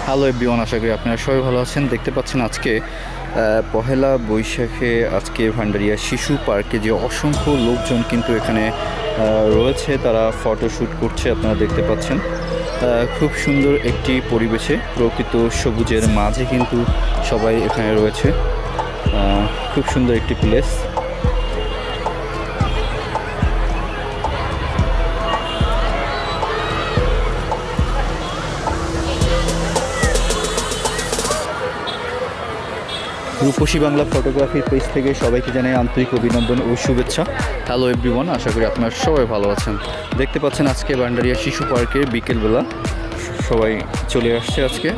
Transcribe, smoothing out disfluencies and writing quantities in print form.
Hello everyone, আশা করি আপনারা সবাই ভালো আছেন। দেখতে পাচ্ছেন আজকে পহেলা বৈশাখে আজকে ভান্ডারিয়া শিশু পার্কে যে অসংখ্য লোকজন কিন্তু এখানে রয়েছে, তারা ফটোশ্যুট করছে। আপনারা দেখতে পাচ্ছেন খুব সুন্দর একটি পরিবেশে প্রকৃত সবুজের মাঝে কিন্তু সবাই এখানে রয়েছে। খুব সুন্দর একটি প্লেস। রূপসী বাংলা ফটোগ্রাফির পেজ থেকে সবাইকে জানাই আন্তরিক অভিনন্দন ও শুভেচ্ছা। হ্যালো এভরিওয়ান, আশা করি আপনারা সবাই ভালো আছেন। দেখতে পাচ্ছেন আজকে ভান্ডারিয়া শিশু পার্কের বিকেলবেলা সবাই চলে আসছে আজকে।